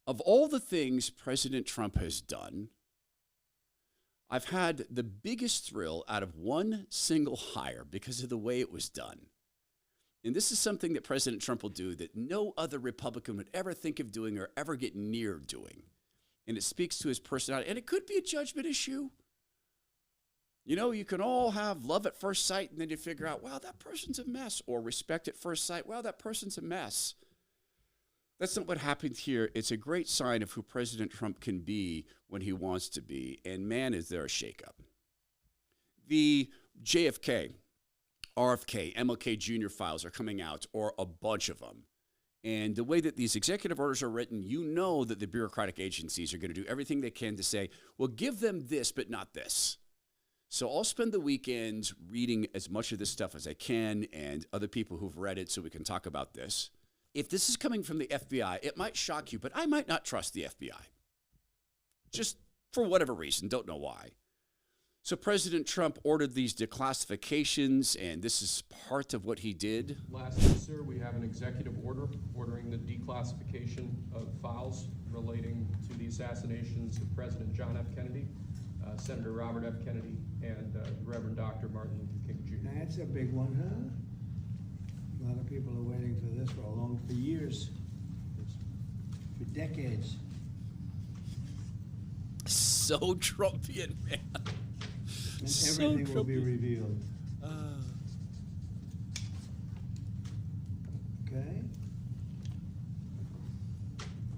Of all the things President Trump has done, I've had the biggest thrill out of one single hire because of the way it was done. And this is something that President Trump will do that no other Republican would ever think of doing or ever get near doing. And it speaks to his personality. And it could be a judgment issue. You know, you can all have love at first sight, and then you figure out, wow, that person's a mess. Or respect at first sight, wow, that person's a mess. That's not what happened here. It's a great sign of who President Trump can be when he wants to be. And man, is there a shakeup. The JFK, RFK, MLK Jr. files are coming out, or a bunch of them. And the way that these executive orders are written, you know that the bureaucratic agencies are going to do everything they can to say, well, give them this, but not this. So I'll spend the weekend reading as much of this stuff as I can and other people who've read it so we can talk about this. If this is coming from the FBI, it might shock you, but I might not trust the FBI. Just for whatever reason, don't know why. So President Trump ordered these declassifications, and this is part of what he did. Lastly, sir, we have an executive order ordering the declassification of files relating to the assassinations of President John F. Kennedy, Senator Robert F. Kennedy, and Reverend Dr. Martin Luther King Jr. That's a big one, huh? A lot of people are waiting for this for years, for decades. So Trumpian, man. And So everything will be Trumpian. revealed. Okay?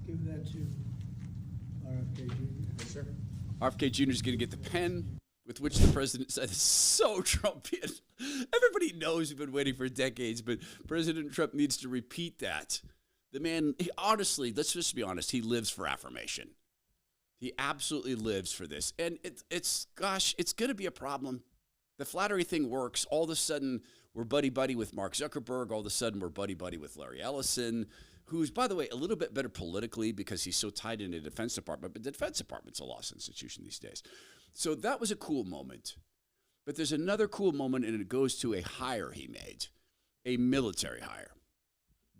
Give that to RFK Jr. Yes, sir. RFK Jr. is going to get the pen with which the president said it's so Trumpian. Everybody knows we've been waiting for decades, but President Trump needs to repeat that. The man, honestly, let's just be honest, he lives for affirmation. He absolutely lives for this. And it's going to be a problem. The flattery thing works. All of a sudden, we're buddy-buddy with Mark Zuckerberg. All of a sudden, we're buddy-buddy with Larry Ellison, who's, by the way, a little bit better politically because he's so tied into the Defense Department. But the Defense Department's a lost institution these days. So that was a cool moment. But there's another cool moment, and it goes to a hire he made, a military hire.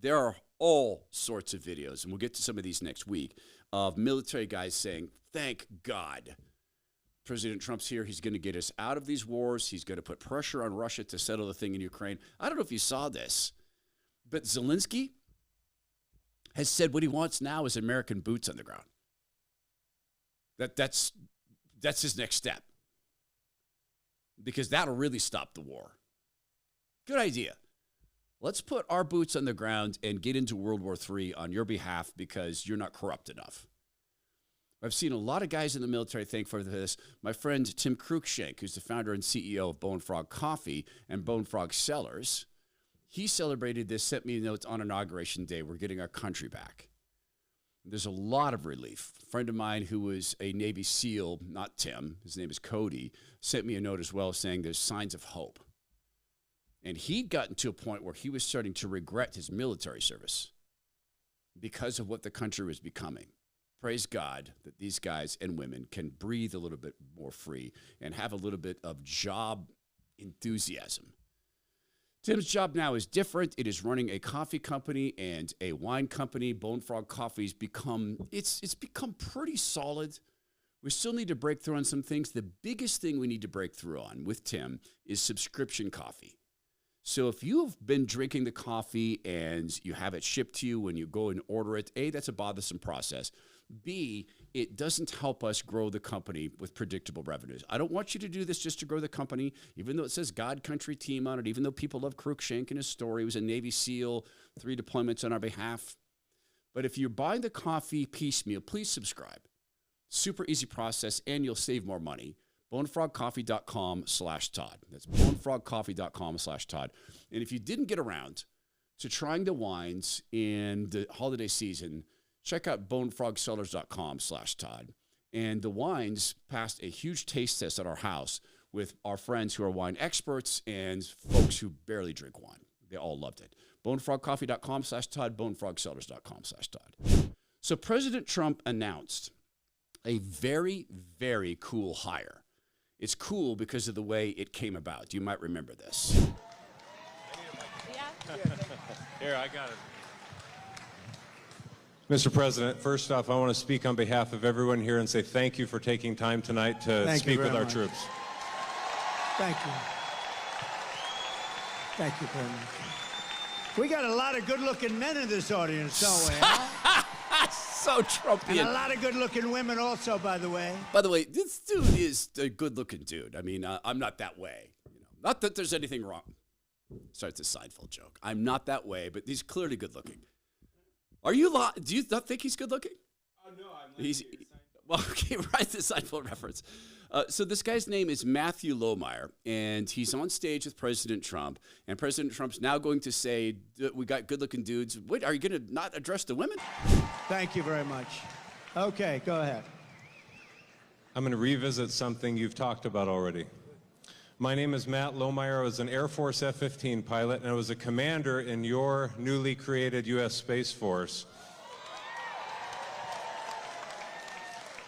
There are all sorts of videos, and we'll get to some of these next week, of military guys saying, thank God President Trump's here. He's going to get us out of these wars. He's going to put pressure on Russia to settle the thing in Ukraine. I don't know if you saw this, but Zelensky has said what he wants now is American boots on the ground. That's his next step, because that'll really stop the war. Good idea. Let's put our boots on the ground and get into World War III on your behalf because you're not corrupt enough. I've seen a lot of guys in the military thank for this. My friend Tim Cruikshank, who's the founder and CEO of Bone Frog Coffee and Bone Frog Cellars, he celebrated this, sent me notes on Inauguration Day. We're getting our country back. There's a lot of relief. A friend of mine who was a Navy SEAL, not Tim, his name is Cody, sent me a note as well saying there's signs of hope. And he'd gotten to a point where he was starting to regret his military service because of what the country was becoming. Praise God that these guys and women can breathe a little bit more free and have a little bit of job enthusiasm. Tim's job now is different. It is running a coffee company and a wine company. Bone Frog Coffee's become pretty solid. We still need to break through on some things. The biggest thing we need to break through on with Tim is subscription coffee. So if you've been drinking the coffee and you have it shipped to you when you go and order it, A, that's a bothersome process. B, it doesn't help us grow the company with predictable revenues. I don't want you to do this just to grow the company, even though it says God Country Team on it, even though people love Cruikshank and his story. He was a Navy SEAL, 3 deployments on our behalf. But if you're buying the coffee piecemeal, please subscribe. Super easy process, and you'll save more money. bonefrogcoffee.com/Todd. That's bonefrogcoffee.com/Todd. And if you didn't get around to trying the wines in the holiday season, check out bonefrogcellars.com/Todd. And the wines passed a huge taste test at our house with our friends who are wine experts and folks who barely drink wine. They all loved it. bonefrogcoffee.com/Todd, bonefrogcellars.com/Todd. So President Trump announced a very, very cool hire. It's cool because of the way it came about. You might remember this. Yeah. Here, I got it. Mr. President, first off, I want to speak on behalf of everyone here and say thank you for taking time tonight to speak with our troops. Thank you. Thank you very much. We got a lot of good-looking men in this audience, don't we? Huh? So Trumpian. And a lot of good-looking women also, by the way. By the way, this dude is a good-looking dude. I mean, I'm not that way. Not that there's anything wrong. Sorry, it's a Seinfeld joke. I'm not that way, but he's clearly good-looking. Are you? Do you not think he's good-looking? Oh no, Well, okay, right. The Seinfeld reference. So this guy's name is Matthew Longmire, and he's on stage with President Trump. And President Trump's now going to say, "We got good-looking dudes." What, are you going to not address the women? Thank you very much. Okay, go ahead. I'm going to revisit something you've talked about already. My name is Matt Longmire. I was an Air Force F-15 pilot, and I was a commander in your newly created U.S. Space Force.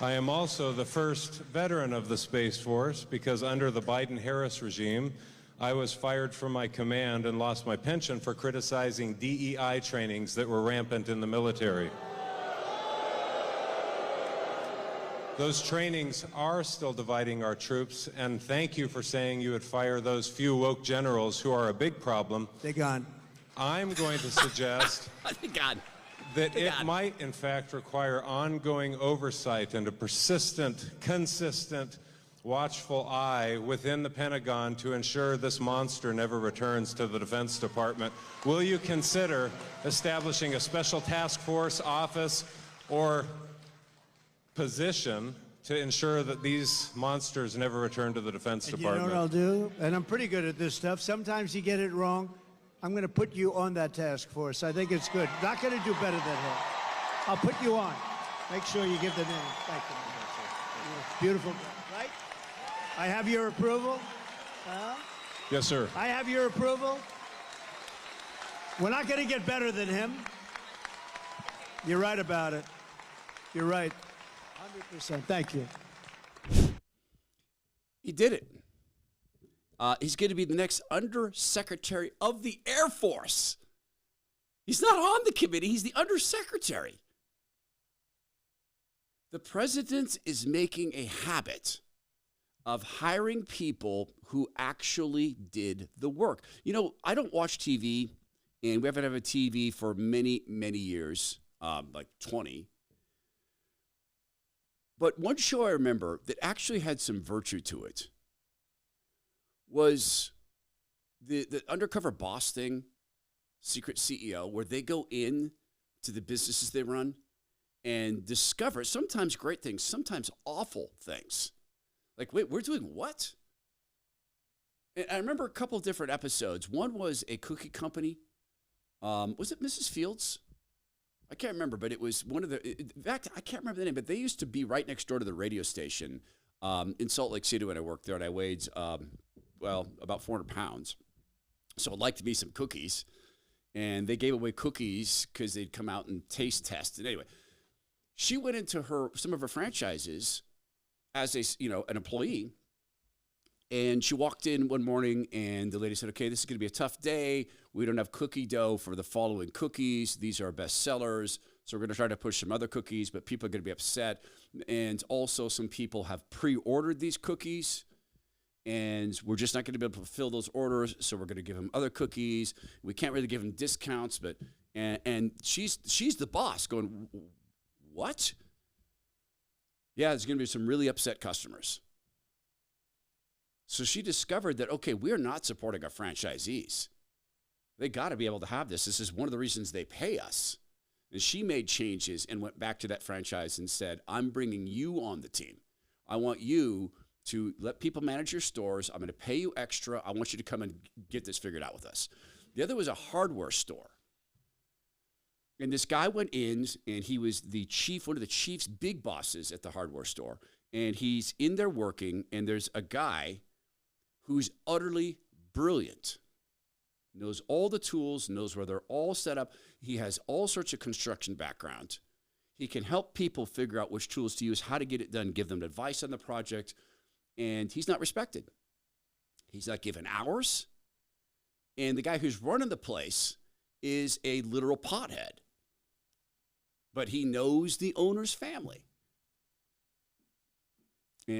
I am also the first veteran of the Space Force because under the Biden-Harris regime, I was fired from my command and lost my pension for criticizing DEI trainings that were rampant in the military. Those trainings are still dividing our troops, and thank you for saying you would fire those few woke generals who are a big problem. They're gone. I'm going to suggest that it might, in fact, require ongoing oversight and a persistent, consistent, watchful eye within the Pentagon to ensure this monster never returns to the Defense Department. Will you consider establishing a special task force, office, or position to ensure that these monsters never return to the Defense Department? You know what I'll do? And I'm pretty good at this stuff. Sometimes you get it wrong. I'm going to put you on that task force. I think it's good. Not going to do better than him. I'll put you on. Make sure you give the name. Thank you. Beautiful, right? I have your approval? Yes, sir. I have your approval? We're not going to get better than him. You're right about it. You're right. 100%. Thank you. He did it. He's going to be the next Undersecretary of the Air Force. He's not on the committee. He's the Undersecretary. The president is making a habit of hiring people who actually did the work. You know, I don't watch TV, and we haven't had a TV for many, many years, like 20. But one show I remember that actually had some virtue to it was the undercover boss thing, secret CEO, where they go in to the businesses they run and discover sometimes great things, sometimes awful things. Like, wait, we're doing what? And I remember a couple of different episodes. One was a cookie company. Was it Mrs. Fields? I can't remember, but it was one of the, in fact, I can't remember the name, but they used to be right next door to the radio station in Salt Lake City when I worked there, and I weighed, about 400 pounds. So I'd like to be some cookies, and they gave away cookies because they'd come out and taste test. And anyway, she went into some of her franchises as an employee, and she walked in one morning, and the lady said, "Okay, this is going to be a tough day. We don't have cookie dough for the following cookies. These are our best sellers, so we're going to try to push some other cookies, but people are going to be upset. And also, some people have pre-ordered these cookies, and we're just not going to be able to fulfill those orders, so we're going to give them other cookies. We can't really give them discounts, but and she's the boss going, what? Yeah, there's going to be some really upset customers. So she discovered that, okay, we're not supporting our franchisees. They got to be able to have this. This is one of the reasons they pay us. And she made changes and went back to that franchise and said, I'm bringing you on the team. I want you to let people manage your stores. I'm going to pay you extra. I want you to come and get this figured out with us. The other was a hardware store. And this guy went in, and he was the chief, one of the chief's big bosses at the hardware store. And he's in there working, and there's a guy who's utterly brilliant, knows all the tools, knows where they're all set up. He has all sorts of construction background. He can help people figure out which tools to use, how to get it done, give them advice on the project, and he's not respected. He's not given hours, and the guy who's running the place is a literal pothead. but he knows the owner's family.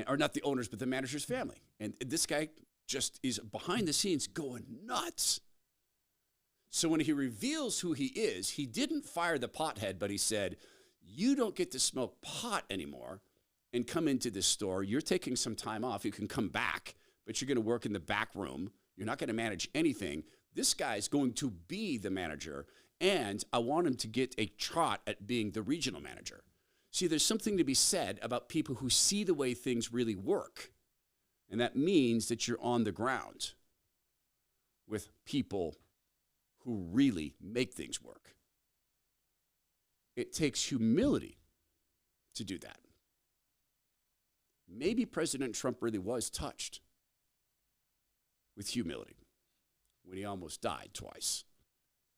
Or not the owners, but the manager's family. And this guy just is behind the scenes going nuts. So when he reveals who he is, he didn't fire the pothead, but he said, you don't get to smoke pot anymore and come into this store. You're taking some time off. You can come back, but you're going to work in the back room. You're not going to manage anything. This guy's going to be the manager, and I want him to get a trot at being the regional manager. See, there's something to be said about people who see the way things really work, and that means that you're on the ground with people who really make things work. It takes humility to do that. Maybe President Trump really was touched with humility when he almost died twice.